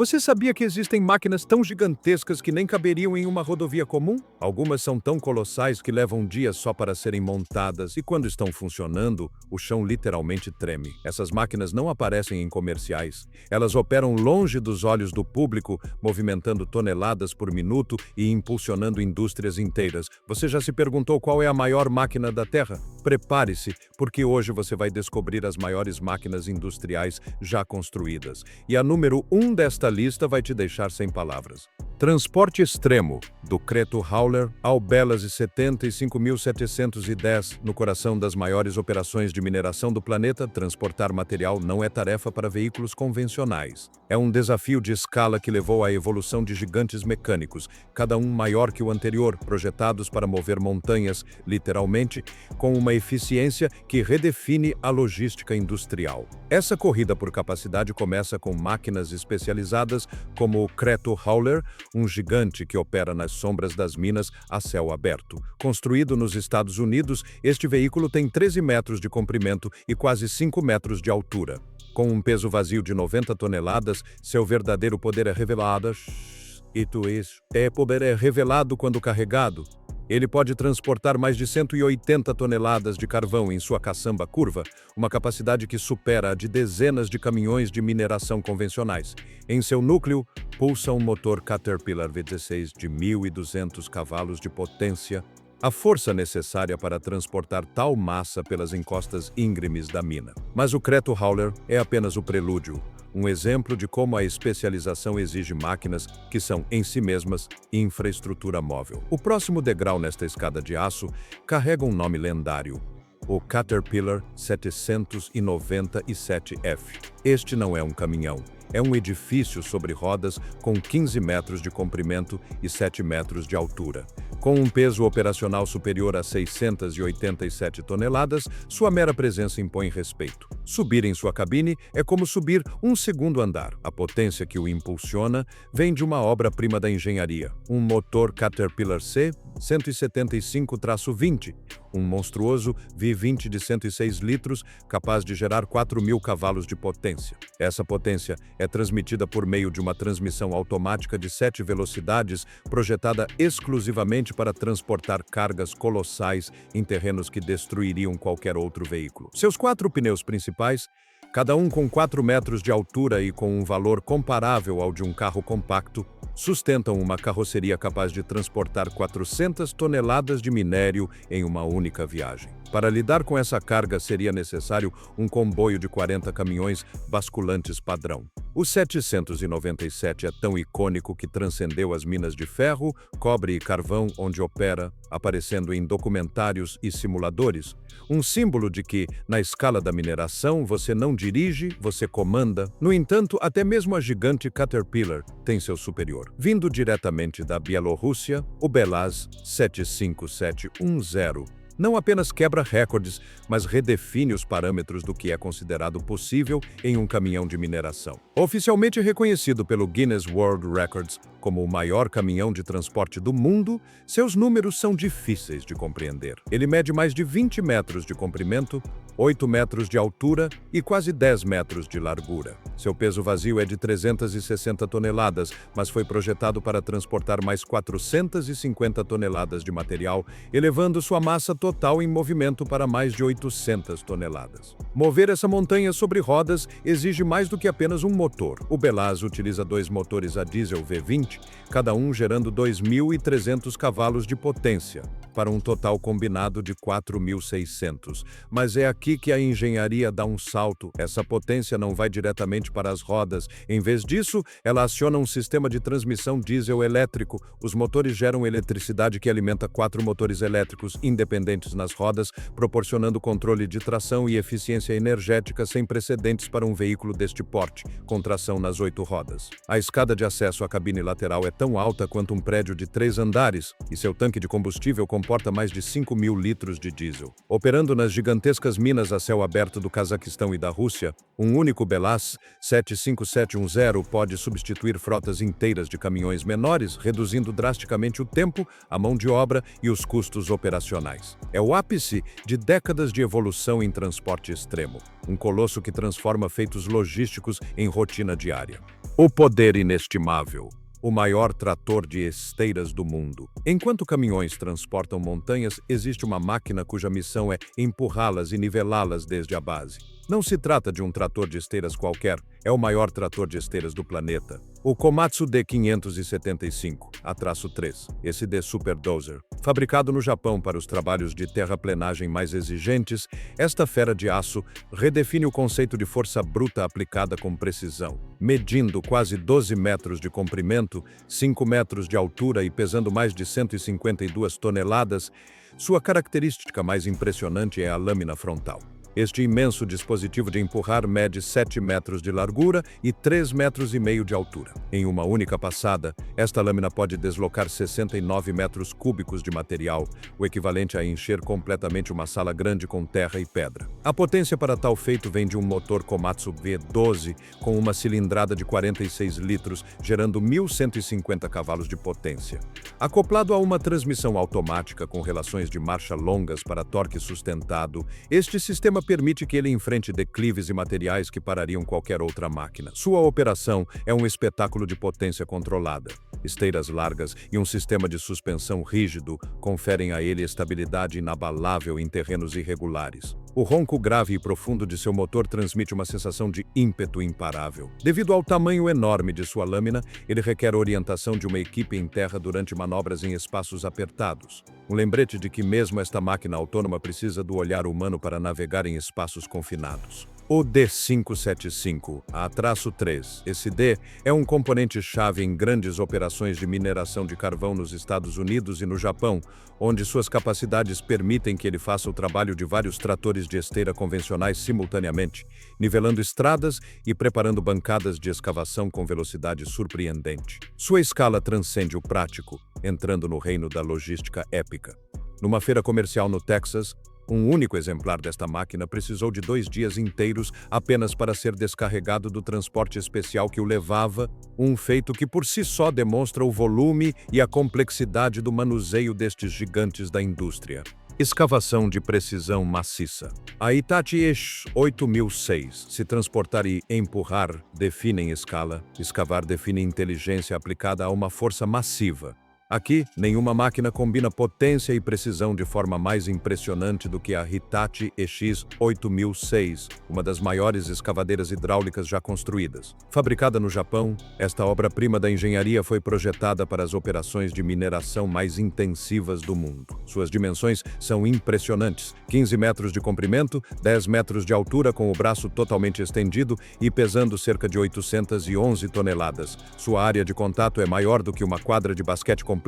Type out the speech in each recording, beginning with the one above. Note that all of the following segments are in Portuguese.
Você sabia que existem máquinas tão gigantescas que nem caberiam em uma rodovia comum? Algumas são tão colossais que levam dias só para serem montadas e, quando estão funcionando, o chão literalmente treme. Essas máquinas não aparecem em comerciais. Elas operam longe dos olhos do público, movimentando toneladas por minuto e impulsionando indústrias inteiras. Você já se perguntou qual é a maior máquina da Terra? Prepare-se, porque hoje você vai descobrir as maiores máquinas industriais já construídas. E a número 1 desta lista vai te deixar sem palavras. Transporte extremo, do Creto Hauler ao Belas e 75.710, no coração das maiores operações de mineração do planeta, transportar material não é tarefa para veículos convencionais. É um desafio de escala que levou à evolução de gigantes mecânicos, cada um maior que o anterior, projetados para mover montanhas, literalmente, com uma eficiência que redefine a logística industrial. Essa corrida por capacidade começa com máquinas especializadas como o Creto Hauler, um gigante que opera nas sombras das minas a céu aberto. Construído nos Estados Unidos, este veículo tem 13 metros de comprimento e quase 5 metros de altura. Com um peso vazio de 90 toneladas, seu verdadeiro poder é revelado. Poder é revelado quando carregado. Ele pode transportar mais de 180 toneladas de carvão em sua caçamba curva, uma capacidade que supera a de dezenas de caminhões de mineração convencionais. Em seu núcleo, pulsa um motor Caterpillar V16 de 1.200 cavalos de potência, a força necessária para transportar tal massa pelas encostas íngremes da mina. Mas o Creto Hauler é apenas o prelúdio, um exemplo de como a especialização exige máquinas que são, em si mesmas, infraestrutura móvel. O próximo degrau nesta escada de aço carrega um nome lendário: o Caterpillar 797F. Este não é um caminhão. É um edifício sobre rodas com 15 metros de comprimento e 7 metros de altura. Com um peso operacional superior a 687 toneladas, sua mera presença impõe respeito. Subir em sua cabine é como subir um segundo andar. A potência que o impulsiona vem de uma obra-prima da engenharia, um motor Caterpillar C 175-20, um monstruoso V20 de 106 litros, capaz de gerar 4.000 cavalos de potência. Essa potência é transmitida por meio de uma transmissão automática de 7 velocidades, projetada exclusivamente para transportar cargas colossais em terrenos que destruiriam qualquer outro veículo. Seus 4 pneus principais, cada um com 4 metros de altura e com um valor comparável ao de um carro compacto, sustentam uma carroceria capaz de transportar 400 toneladas de minério em uma única viagem. Para lidar com essa carga seria necessário um comboio de 40 caminhões basculantes padrão. O 797 é tão icônico que transcendeu as minas de ferro, cobre e carvão onde opera, aparecendo em documentários e simuladores. Um símbolo de que, na escala da mineração, você não dirige, você comanda. No entanto, até mesmo a gigante Caterpillar tem seu superior. Vindo diretamente da Bielorrússia, o Belaz 75710 não apenas quebra recordes, mas redefine os parâmetros do que é considerado possível em um caminhão de mineração. Oficialmente reconhecido pelo Guinness World Records como o maior caminhão de transporte do mundo, seus números são difíceis de compreender. Ele mede mais de 20 metros de comprimento, 8 metros de altura e quase 10 metros de largura. Seu peso vazio é de 360 toneladas, mas foi projetado para transportar mais 450 toneladas de material, elevando sua massa total em movimento para mais de 800 toneladas. Mover essa montanha sobre rodas exige mais do que apenas um motor. O Belaz utiliza 2 motores a diesel V20, cada um gerando 2.300 cavalos de potência, para um total combinado de 4.600. Mas é aqui que a engenharia dá um salto. Essa potência não vai diretamente para as rodas. Em vez disso, ela aciona um sistema de transmissão diesel elétrico. Os motores geram eletricidade que alimenta 4 motores elétricos independentes nas rodas, proporcionando controle de tração e eficiência energética sem precedentes para um veículo deste porte, com tração nas 8 rodas. A escada de acesso à cabine lateral é tão alta quanto um prédio de 3 andares, e seu tanque de combustível comporta mais de 5.000 litros de diesel. Operando nas gigantescas minas a céu aberto do Cazaquistão e da Rússia, um único Belaz 75710 pode substituir frotas inteiras de caminhões menores, reduzindo drasticamente o tempo, a mão de obra e os custos operacionais. É o ápice de décadas de evolução em transporte extremo, um colosso que transforma feitos logísticos em rotina diária. O poder inestimável. O maior trator de esteiras do mundo. Enquanto caminhões transportam montanhas, existe uma máquina cuja missão é empurrá-las e nivelá-las desde a base. Não se trata de um trator de esteiras qualquer, é o maior trator de esteiras do planeta. O Komatsu D575, A-3, esse D Super Dozer. Fabricado no Japão para os trabalhos de terraplenagem mais exigentes, esta fera de aço redefine o conceito de força bruta aplicada com precisão. Medindo quase 12 metros de comprimento, 5 metros de altura e pesando mais de 152 toneladas, sua característica mais impressionante é a lâmina frontal. Este imenso dispositivo de empurrar mede 7 metros de largura e 3,5 metros de altura. Em uma única passada, esta lâmina pode deslocar 69 metros cúbicos de material, o equivalente a encher completamente uma sala grande com terra e pedra. A potência para tal feito vem de um motor Komatsu V12 com uma cilindrada de 46 litros, gerando 1.150 cavalos de potência. Acoplado a uma transmissão automática com relações de marcha longas para torque sustentado, este sistema permite que ele enfrente declives e materiais que parariam qualquer outra máquina. Sua operação é um espetáculo de potência controlada. Esteiras largas e um sistema de suspensão rígido conferem a ele estabilidade inabalável em terrenos irregulares. O ronco grave e profundo de seu motor transmite uma sensação de ímpeto imparável. Devido ao tamanho enorme de sua lâmina, ele requer orientação de uma equipe em terra durante manobras em espaços apertados. Um lembrete de que mesmo esta máquina autônoma precisa do olhar humano para navegar em espaços confinados. O D575, A-3, esse D é um componente-chave em grandes operações de mineração de carvão nos Estados Unidos e no Japão, onde suas capacidades permitem que ele faça o trabalho de vários tratores de esteira convencionais simultaneamente, nivelando estradas e preparando bancadas de escavação com velocidade surpreendente. Sua escala transcende o prático, entrando no reino da logística épica. Numa feira comercial no Texas, um único exemplar desta máquina precisou de 2 dias inteiros apenas para ser descarregado do transporte especial que o levava, um feito que por si só demonstra o volume e a complexidade do manuseio destes gigantes da indústria. Escavação de precisão maciça. A Hitachi EIS 8006, se transportar e empurrar, definem escala. Escavar define inteligência aplicada a uma força massiva. Aqui, nenhuma máquina combina potência e precisão de forma mais impressionante do que a Hitachi EX 8006, uma das maiores escavadeiras hidráulicas já construídas. Fabricada no Japão, esta obra-prima da engenharia foi projetada para as operações de mineração mais intensivas do mundo. Suas dimensões são impressionantes: 15 metros de comprimento, 10 metros de altura com o braço totalmente estendido e pesando cerca de 811 toneladas. Sua área de contato é maior do que uma quadra de basquete completa,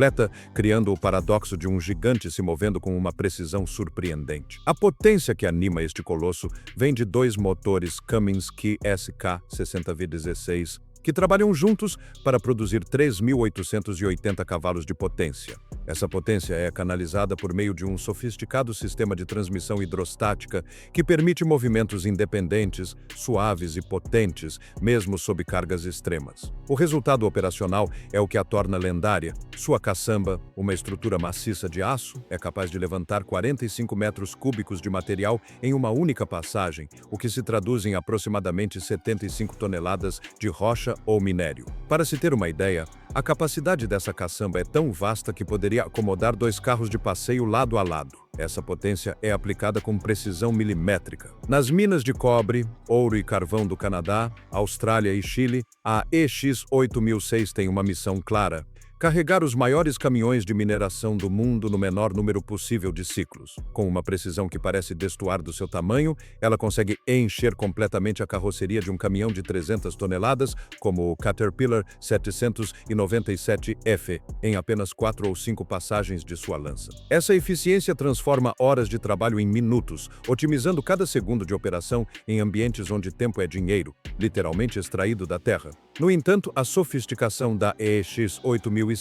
criando o paradoxo de um gigante se movendo com uma precisão surpreendente. A potência que anima este colosso vem de 2 motores Cummins QSK 60V16, que trabalham juntos para produzir 3.880 cavalos de potência. Essa potência é canalizada por meio de um sofisticado sistema de transmissão hidrostática que permite movimentos independentes, suaves e potentes, mesmo sob cargas extremas. O resultado operacional é o que a torna lendária. Sua caçamba, uma estrutura maciça de aço, é capaz de levantar 45 metros cúbicos de material em uma única passagem, o que se traduz em aproximadamente 75 toneladas de rocha ou minério. Para se ter uma ideia, a capacidade dessa caçamba é tão vasta que poderia acomodar 2 carros de passeio lado a lado. Essa potência é aplicada com precisão milimétrica. Nas minas de cobre, ouro e carvão do Canadá, Austrália e Chile, a EX 8006 tem uma missão clara: carregar os maiores caminhões de mineração do mundo no menor número possível de ciclos. Com uma precisão que parece destoar do seu tamanho, ela consegue encher completamente a carroceria de um caminhão de 300 toneladas, como o Caterpillar 797F, em apenas 4 ou 5 passagens de sua lança. Essa eficiência transforma horas de trabalho em minutos, otimizando cada segundo de operação em ambientes onde tempo é dinheiro, literalmente extraído da terra. No entanto, a sofisticação da EX 8006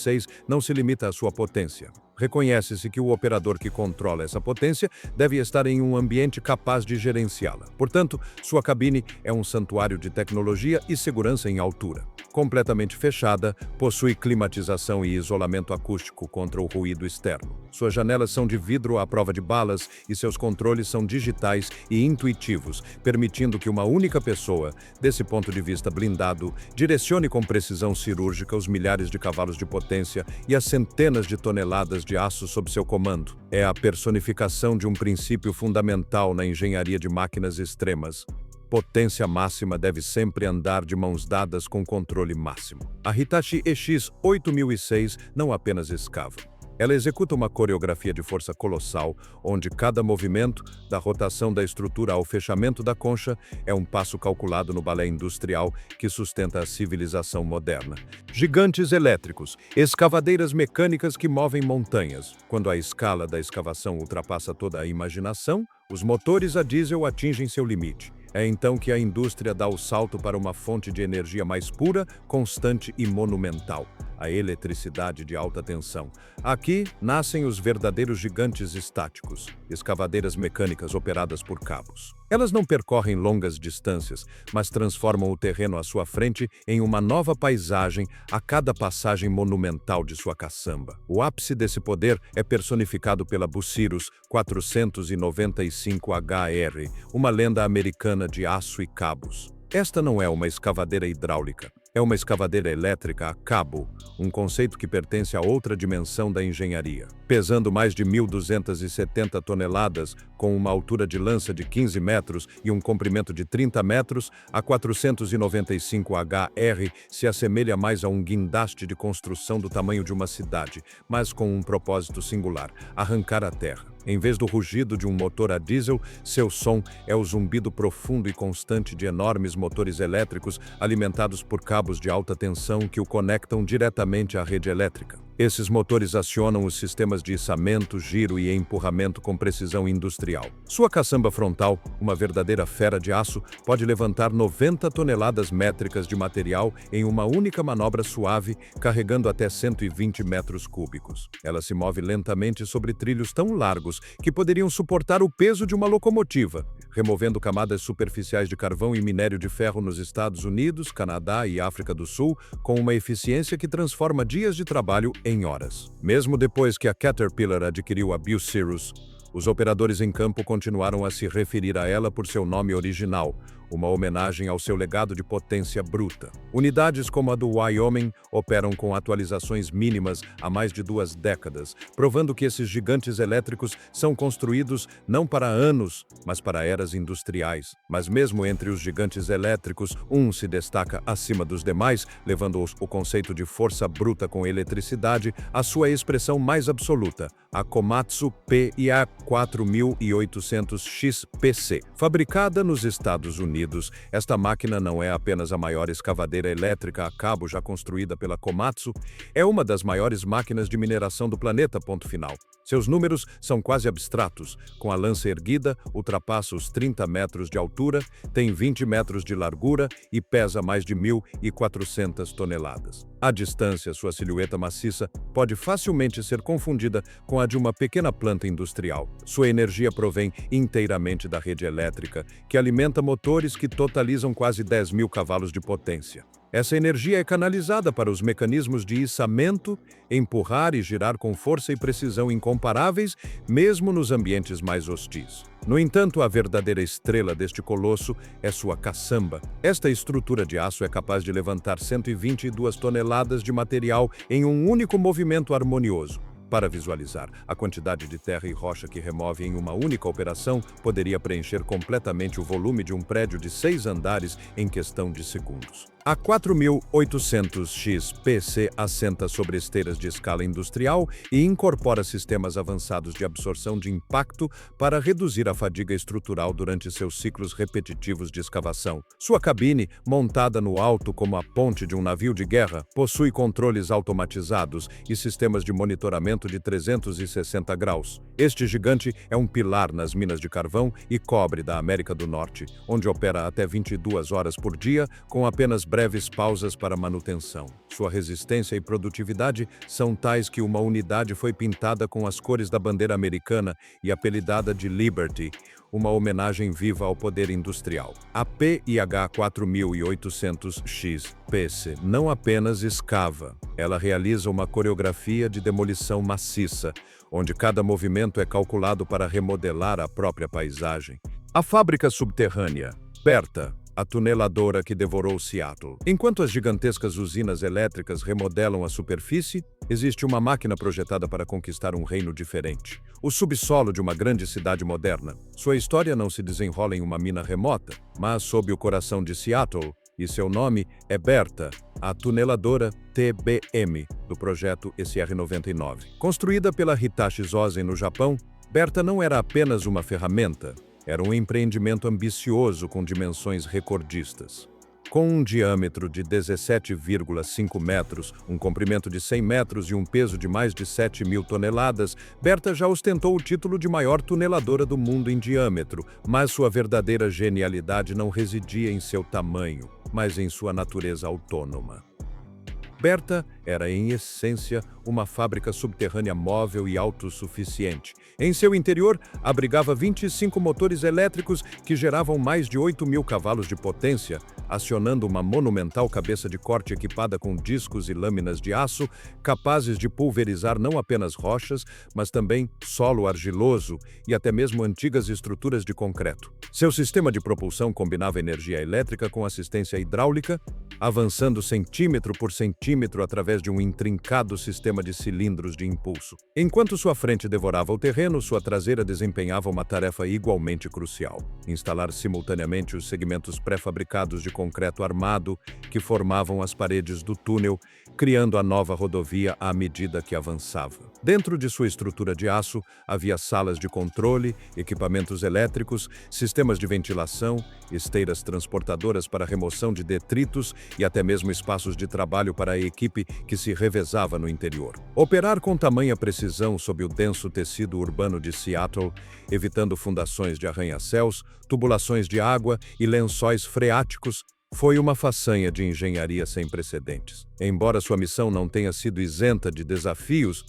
não se limita à sua potência. reconhece-se que o operador que controla essa potência deve estar em um ambiente capaz de gerenciá-la. Portanto, sua cabine é um santuário de tecnologia e segurança em altura. Completamente fechada, possui climatização e isolamento acústico contra o ruído externo. Suas janelas são de vidro à prova de balas e seus controles são digitais e intuitivos, permitindo que uma única pessoa, desse ponto de vista blindado, direcione com precisão cirúrgica os milhares de cavalos de potência e as centenas de toneladas de aço sob seu comando. É a personificação de um princípio fundamental na engenharia de máquinas extremas. Potência máxima deve sempre andar de mãos dadas com controle máximo. A Hitachi EX-8006 não apenas escava. Ela executa uma coreografia de força colossal, onde cada movimento, da rotação da estrutura ao fechamento da concha, é um passo calculado no balé industrial que sustenta a civilização moderna. Gigantes elétricos, escavadeiras mecânicas que movem montanhas. Quando a escala da escavação ultrapassa toda a imaginação, os motores a diesel atingem seu limite. É então que a indústria dá o salto para uma fonte de energia mais pura, constante e monumental: a eletricidade de alta tensão. Aqui nascem os verdadeiros gigantes estáticos, escavadeiras mecânicas operadas por cabos. Elas não percorrem longas distâncias, mas transformam o terreno à sua frente em uma nova paisagem a cada passagem monumental de sua caçamba. O ápice desse poder é personificado pela Bucyrus 495HR, uma lenda americana de aço e cabos. Esta não é uma escavadeira hidráulica. É uma escavadeira elétrica a cabo, um conceito que pertence a outra dimensão da engenharia. Pesando mais de 1.270 toneladas, com uma altura de lança de 15 metros e um comprimento de 30 metros, a 495HR se assemelha mais a um guindaste de construção do tamanho de uma cidade, mas com um propósito singular: arrancar a terra. Em vez do rugido de um motor a diesel, seu som é o zumbido profundo e constante de enormes motores elétricos alimentados por cabos de alta tensão que o conectam diretamente à rede elétrica. Esses motores acionam os sistemas de içamento, giro e empurramento com precisão industrial. Sua caçamba frontal, uma verdadeira fera de aço, pode levantar 90 toneladas métricas de material em uma única manobra suave, carregando até 120 metros cúbicos. Ela se move lentamente sobre trilhos tão largos que poderiam suportar o peso de uma locomotiva, removendo camadas superficiais de carvão e minério de ferro nos Estados Unidos, Canadá e África do Sul, com uma eficiência que transforma dias de trabalho em horas. Mesmo depois que a Caterpillar adquiriu a Bucyrus, os operadores em campo continuaram a se referir a ela por seu nome original, uma homenagem ao seu legado de potência bruta. Unidades como a do Wyoming operam com atualizações mínimas há mais de 2 décadas, provando que esses gigantes elétricos são construídos não para anos, mas para eras industriais. Mas mesmo entre os gigantes elétricos, um se destaca acima dos demais, levando o conceito de força bruta com eletricidade à sua expressão mais absoluta: a Komatsu PIA 4800XPC. Fabricada nos Estados Unidos, esta máquina não é apenas a maior escavadeira elétrica a cabo já construída pela Komatsu, é uma das maiores máquinas de mineração do planeta, ponto final. Seus números são quase abstratos. Com a lança erguida, ultrapassa os 30 metros de altura, tem 20 metros de largura e pesa mais de 1.400 toneladas. À distância, sua silhueta maciça pode facilmente ser confundida com a de uma pequena planta industrial. Sua energia provém inteiramente da rede elétrica, que alimenta motores que totalizam quase 10.000 cavalos de potência. Essa energia é canalizada para os mecanismos de içamento, empurrar e girar com força e precisão incomparáveis, mesmo nos ambientes mais hostis. No entanto, a verdadeira estrela deste colosso é sua caçamba. Esta estrutura de aço é capaz de levantar 122 toneladas de material em um único movimento harmonioso. Para visualizar, a quantidade de terra e rocha que remove em uma única operação poderia preencher completamente o volume de um prédio de 6 andares em questão de segundos. A 4800XPC assenta sobre esteiras de escala industrial e incorpora sistemas avançados de absorção de impacto para reduzir a fadiga estrutural durante seus ciclos repetitivos de escavação. Sua cabine, montada no alto como a ponte de um navio de guerra, possui controles automatizados e sistemas de monitoramento de 360 graus. Este gigante é um pilar nas minas de carvão e cobre da América do Norte, onde opera até 22 horas por dia com apenas breves pausas para manutenção. Sua resistência e produtividade são tais que uma unidade foi pintada com as cores da bandeira americana e apelidada de Liberty, uma homenagem viva ao poder industrial. A PIH 4800X PC não apenas escava, ela realiza uma coreografia de demolição maciça, onde cada movimento é calculado para remodelar a própria paisagem. A fábrica subterrânea, Bertha, a tuneladora que devorou Seattle. Enquanto as gigantescas usinas elétricas remodelam a superfície, existe uma máquina projetada para conquistar um reino diferente. O subsolo de uma grande cidade moderna. Sua história não se desenrola em uma mina remota, mas sob o coração de Seattle, e seu nome é Bertha, a tuneladora TBM do projeto SR-99. Construída pela Hitachi Zosen no Japão, Bertha não era apenas uma ferramenta, era um empreendimento ambicioso com dimensões recordistas. Com um diâmetro de 17,5 metros, um comprimento de 100 metros e um peso de mais de 7.000 toneladas, Bertha já ostentou o título de maior tuneladora do mundo em diâmetro, mas sua verdadeira genialidade não residia em seu tamanho, mas em sua natureza autônoma. Bertha era, em essência, uma fábrica subterrânea móvel e autossuficiente. Em seu interior, abrigava 25 motores elétricos que geravam mais de 8.000 cavalos de potência, acionando uma monumental cabeça de corte equipada com discos e lâminas de aço, capazes de pulverizar não apenas rochas, mas também solo argiloso e até mesmo antigas estruturas de concreto. Seu sistema de propulsão combinava energia elétrica com assistência hidráulica, avançando centímetro por centímetro através de um intrincado sistema de cilindros de impulso. Enquanto sua frente devorava o terreno, sua traseira desempenhava uma tarefa igualmente crucial: instalar simultaneamente os segmentos pré-fabricados de concreto armado que formavam as paredes do túnel, criando a nova rodovia à medida que avançava. Dentro de sua estrutura de aço, havia salas de controle, equipamentos elétricos, sistemas de ventilação, esteiras transportadoras para remoção de detritos e até mesmo espaços de trabalho para a equipe que se revezava no interior. Operar com tamanha precisão sob o denso tecido urbano de Seattle, evitando fundações de arranha-céus, tubulações de água e lençóis freáticos, foi uma façanha de engenharia sem precedentes. Embora sua missão não tenha sido isenta de desafios,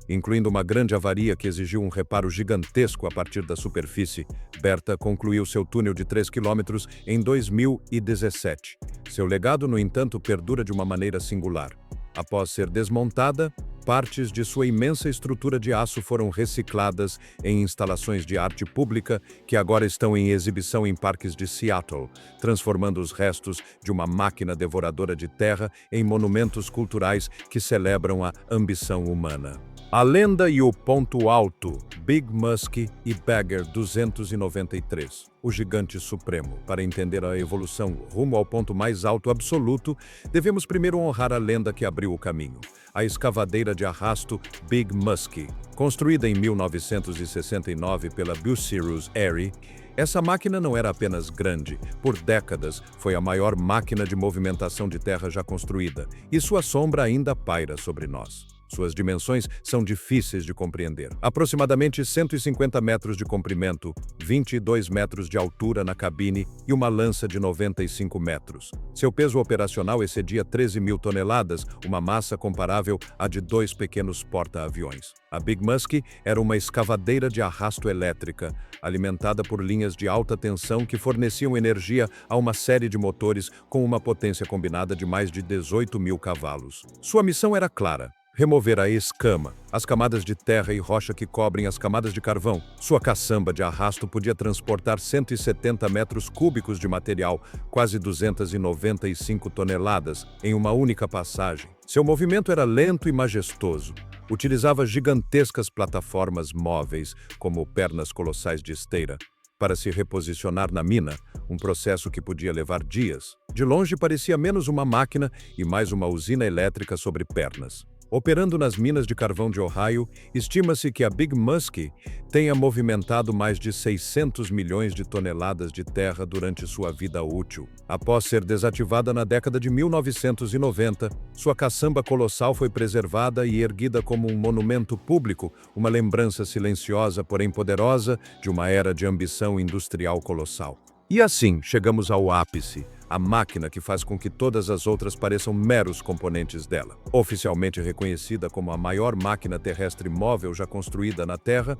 incluindo uma grande avaria que exigiu um reparo gigantesco a partir da superfície, Bertha concluiu seu túnel de 3 quilômetros em 2017. Seu legado, no entanto, perdura de uma maneira singular. Após ser desmontada, partes de sua imensa estrutura de aço foram recicladas em instalações de arte pública que agora estão em exibição em parques de Seattle, transformando os restos de uma máquina devoradora de terra em monumentos culturais que celebram a ambição humana. A lenda e o ponto alto, Big Muskie e Bagger 293, o gigante supremo. Para entender a evolução rumo ao ponto mais alto absoluto, devemos primeiro honrar a lenda que abriu o caminho. A escavadeira de arrasto Big Muskie. Construída em 1969 pela Bucyrus Erie, essa máquina não era apenas grande. Por décadas, foi a maior máquina de movimentação de terra já construída, e sua sombra ainda paira sobre nós. Suas dimensões são difíceis de compreender. Aproximadamente 150 metros de comprimento, 22 metros de altura na cabine e uma lança de 95 metros. Seu peso operacional excedia 13.000 toneladas, uma massa comparável à de 2 pequenos porta-aviões. A Big Muskie era uma escavadeira de arrasto elétrica, alimentada por linhas de alta tensão que forneciam energia a uma série de motores com uma potência combinada de mais de 18.000 cavalos. Sua missão era clara: remover a escama, as camadas de terra e rocha que cobrem as camadas de carvão. Sua caçamba de arrasto podia transportar 170 metros cúbicos de material, quase 295 toneladas, em uma única passagem. Seu movimento era lento e majestoso. Utilizava gigantescas plataformas móveis, como pernas colossais de esteira, para se reposicionar na mina, um processo que podia levar dias. De longe parecia menos uma máquina e mais uma usina elétrica sobre pernas. Operando nas minas de carvão de Ohio, estima-se que a Big Muskie tenha movimentado mais de 600 milhões de toneladas de terra durante sua vida útil. Após ser desativada na década de 1990, sua caçamba colossal foi preservada e erguida como um monumento público, uma lembrança silenciosa, porém poderosa, de uma era de ambição industrial colossal. E assim chegamos ao ápice, a máquina que faz com que todas as outras pareçam meros componentes dela. Oficialmente reconhecida como a maior máquina terrestre móvel já construída na Terra,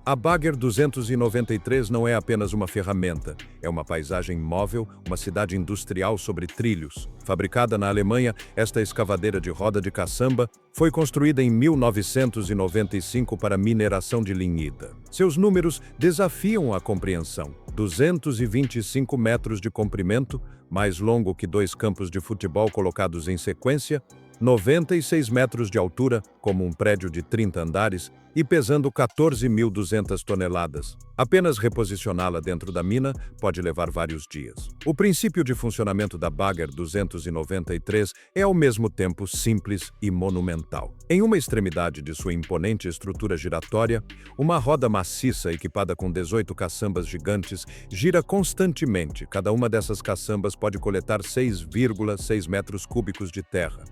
a Bagger 293 não é apenas uma ferramenta, é uma paisagem móvel, uma cidade industrial sobre trilhos. Fabricada na Alemanha, esta escavadeira de roda de caçamba foi construída em 1995 para mineração de lignita. Seus números desafiam a compreensão. 225 metros de comprimento, mais longo que 2 campos de futebol colocados em sequência, 96 metros de altura, como um prédio de 30 andares, e pesando 14.200 toneladas. Apenas reposicioná-la dentro da mina pode levar vários dias. O princípio de funcionamento da Bagger 293 é ao mesmo tempo simples e monumental. Em uma extremidade de sua imponente estrutura giratória, uma roda maciça equipada com 18 caçambas gigantes gira constantemente. Cada uma dessas caçambas pode coletar 6,6 metros cúbicos de terra.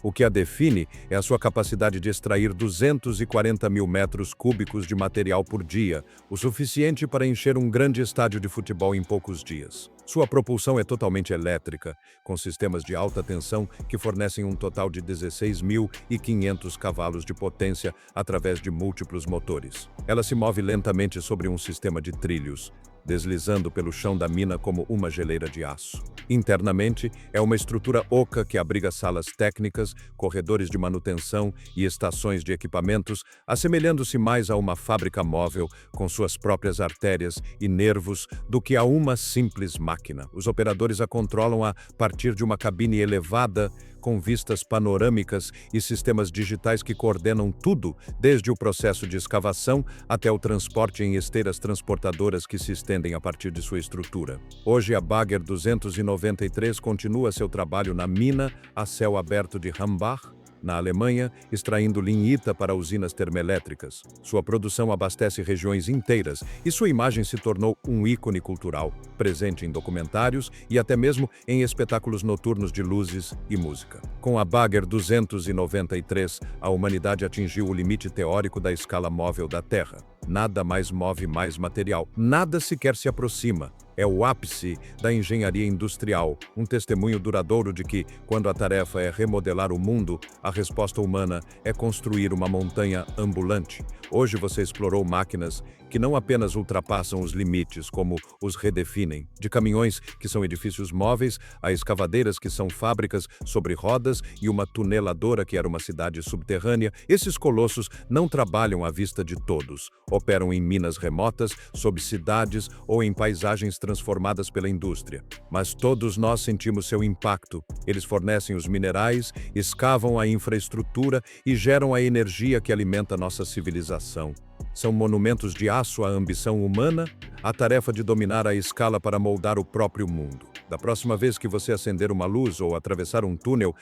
O que a define é a sua capacidade de extrair 240 mil metros cúbicos de material por dia, o suficiente para encher um grande estádio de futebol em poucos dias. Sua propulsão é totalmente elétrica, com sistemas de alta tensão que fornecem um total de 16.500 cavalos de potência através de múltiplos motores. Ela se move lentamente sobre um sistema de trilhos, deslizando pelo chão da mina como uma geleira de aço. Internamente, é uma estrutura oca que abriga salas técnicas, corredores de manutenção e estações de equipamentos, assemelhando-se mais a uma fábrica móvel com suas próprias artérias e nervos do que a uma simples máquina. Os operadores a controlam a partir de uma cabine elevada, com vistas panorâmicas e sistemas digitais que coordenam tudo, desde o processo de escavação até o transporte em esteiras transportadoras que se estendem a partir de sua estrutura. Hoje, a Bagger 293 continua seu trabalho na mina a céu aberto de Hambach, na Alemanha, extraindo lignita para usinas termoelétricas. Sua produção abastece regiões inteiras e sua imagem se tornou um ícone cultural, presente em documentários e até mesmo em espetáculos noturnos de luzes e música. Com a Bagger 293, a humanidade atingiu o limite teórico da escala móvel da Terra. Nada mais move mais material, nada sequer se aproxima. É o ápice da engenharia industrial, um testemunho duradouro de que, quando a tarefa é remodelar o mundo, a resposta humana é construir uma montanha ambulante. Hoje você explorou máquinas que não apenas ultrapassam os limites, como os redefinem. De caminhões, que são edifícios móveis, a escavadeiras, que são fábricas sobre rodas, e uma tuneladora, que era uma cidade subterrânea, esses colossos não trabalham à vista de todos. Operam em minas remotas, sob cidades ou em paisagens transformadas pela indústria. Mas todos nós sentimos seu impacto. Eles fornecem os minerais, escavam a infraestrutura e geram a energia que alimenta nossa civilização. São monumentos de aço à ambição humana, a tarefa de dominar a escala para moldar o próprio mundo. Da próxima vez que você acender uma luz ou atravessar um túnel,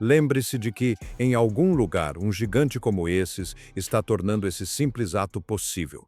lembre-se de que, em algum lugar, um gigante como esses está tornando esse simples ato possível.